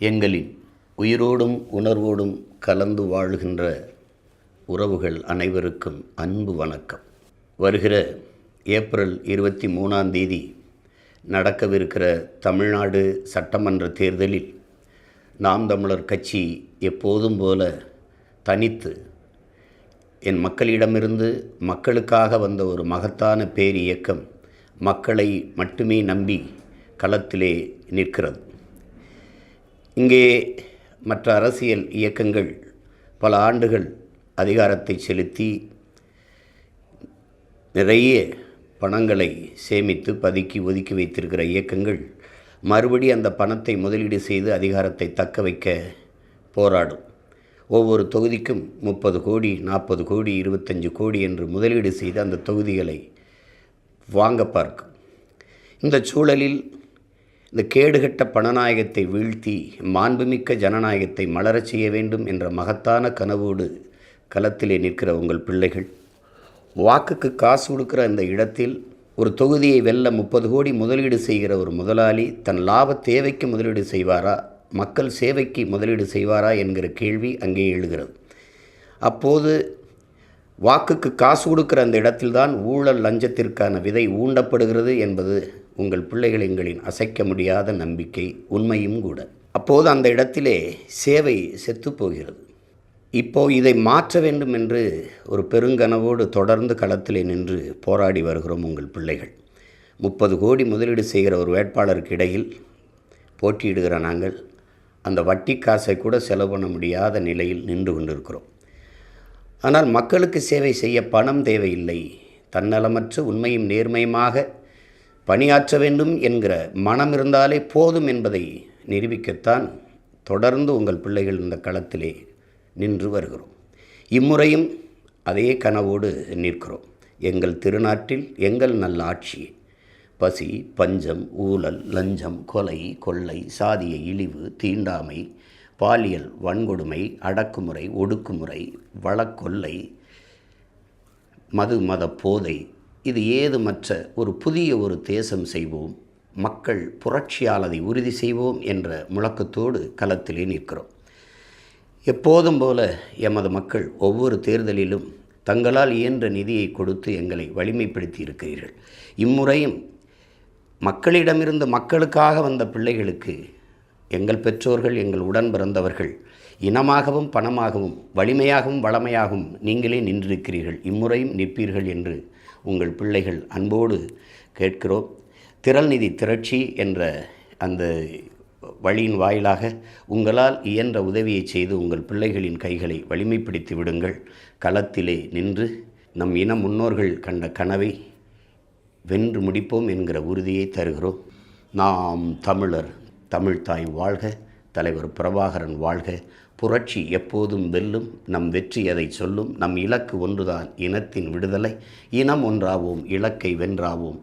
எங்களின் உயிரோடும் உணர்வோடும் கலந்து வாழ்கின்ற உறவுகள் அனைவருக்கும் அன்பு வணக்கம். வருகிற ஏப்ரல் 23 நடக்கவிருக்கிற தமிழ்நாடு சட்டமன்ற தேர்தலில் நாம் தமிழர் கட்சி எப்போதும் போல தனித்து என் மக்களிடமிருந்து மக்களுக்காக வந்த ஒரு மகத்தான பேரியக்கம் மக்களை மட்டுமே நம்பி களத்திலே நிற்கிறது. இங்கே மற்ற அரசியல் இயக்கங்கள் பல ஆண்டுகள் அதிகாரத்தை செலுத்தி நிறைய பணங்களை சேமித்து ஒதுக்கி வைத்திருக்கிற இயக்கங்கள் மறுபடி அந்த பணத்தை முதலீடு செய்து அதிகாரத்தை தக்க வைக்க போராடும். ஒவ்வொரு தொகுதிக்கும் 30 கோடி 40 கோடி 25 கோடி என்று முதலீடு செய்து அந்த தொகுதிகளை வாங்க பார்க்கும். இந்த சூழலில் இந்த கேடுகட்ட பணநாயகத்தை வீழ்த்தி மாண்புமிக்க ஜனநாயகத்தை மலரச் செய்ய வேண்டும் என்ற மகத்தான கனவோடு களத்திலே நிற்கிற உங்கள் பிள்ளைகள், வாக்குக்கு காசு கொடுக்குற அந்த இடத்தில் ஒரு தொகுதியை வெல்ல 30 கோடி முதலீடு செய்கிற ஒரு முதலாளி தன் லாப தேவைக்கு முதலீடு செய்வாரா, மக்கள் சேவைக்கு முதலீடு செய்வாரா என்கிற கேள்வி அங்கே எழுகிறது. அப்போது வாக்குக்கு காசு கொடுக்குற அந்த இடத்தில்தான் ஊழல் லஞ்சத்திற்கான விதை ஊண்டப்படுகிறது என்பது உங்கள் பிள்ளைகள் எங்களின் அசைக்க முடியாத நம்பிக்கை, உண்மையும் கூட. அப்போது அந்த இடத்திலே சேவை செத்துப்போகிறது. இப்போது இதை மாற்ற வேண்டும் என்று ஒரு பெருங்கனவோடு தொடர்ந்து களத்திலே நின்று போராடி வருகிறோம் உங்கள் பிள்ளைகள். 30 கோடி முதலீடு செய்கிற ஒரு வேட்பாளருக்கு இடையில் போட்டியிடுகிற நாங்கள் அந்த வட்டி காசை கூட செலவு பண்ண முடியாத நிலையில் நின்று கொண்டிருக்கிறோம். ஆனால் மக்களுக்கு சேவை செய்ய பணம் தேவையில்லை, தன்னலமற்ற உண்மையும் நேர்மையுமாக பணியாற்ற வேண்டும் என்கிற மனம் இருந்தாலே போதும் என்பதை நிரூபிக்கத்தான் தொடர்ந்து உங்கள் பிள்ளைகள் இந்த களத்திலே நின்று வருகிறோம். இம்முறையும் அதே கனவோடு நிற்கிறோம். எங்கள் திருநாட்டில் எங்கள் நல்ல ஆட்சி, பசி, பஞ்சம், ஊழல், லஞ்சம், கொலை, கொள்ளை, சாதிய இழிவு, தீண்டாமை, பாலியல் வன்கொடுமை, அடக்குமுறை, ஒடுக்குமுறை, வழக்கொல்லை, மத போதை, இது ஏதுமற்ற ஒரு புதிய ஒரு தேசம் செய்வோம், மக்கள் புரட்சியால் அதை உறுதி செய்வோம் என்ற முழக்கத்தோடு களத்திலே நிற்கிறோம். எப்போதும் போல எமது மக்கள் ஒவ்வொரு தேர்தலிலும் தங்களால் இயன்ற நிதியை கொடுத்து எங்களை வலிமைப்படுத்தி இருக்கிறீர்கள். இம்முறையும் மக்களிடமிருந்து மக்களுக்காக வந்த பிள்ளைகளுக்கு எங்கள் பெற்றோர்கள், எங்கள் உடன் பிறந்தவர்கள் இனமாகவும் பணமாகவும் வலிமையாகவும் வளமையாகவும் நீங்களே நின்றிருக்கிறீர்கள். இம்முறையும் நிற்பீர்கள் என்று உங்கள் பிள்ளைகள் அன்போடு கேட்கிறோம். திரள் நிதி திரட்சி என்ற அந்த வழியின் வாயிலாக உங்களால் இயன்ற உதவியை செய்து உங்கள் பிள்ளைகளின் கைகளை வலிமைப்படுத்தி விடுங்கள். களத்திலே நின்று நம் இன முன்னோர்கள் கண்ட கனவை வென்று முடிப்போம் என்கிற உறுதியை தருகிறோம். நாம் தமிழர், தமிழ்தாய் வாழ்க, தலைவர் பிரபாகரன் வாழ்க, புரட்சி எப்போதும் வெல்லும், நம் வெற்றி அதை சொல்லும், நம் இலக்கு ஒன்றுதான், இனத்தின் விடுதலை, இனம் ஒன்றாவோம், இலக்கை வென்றாவோம்.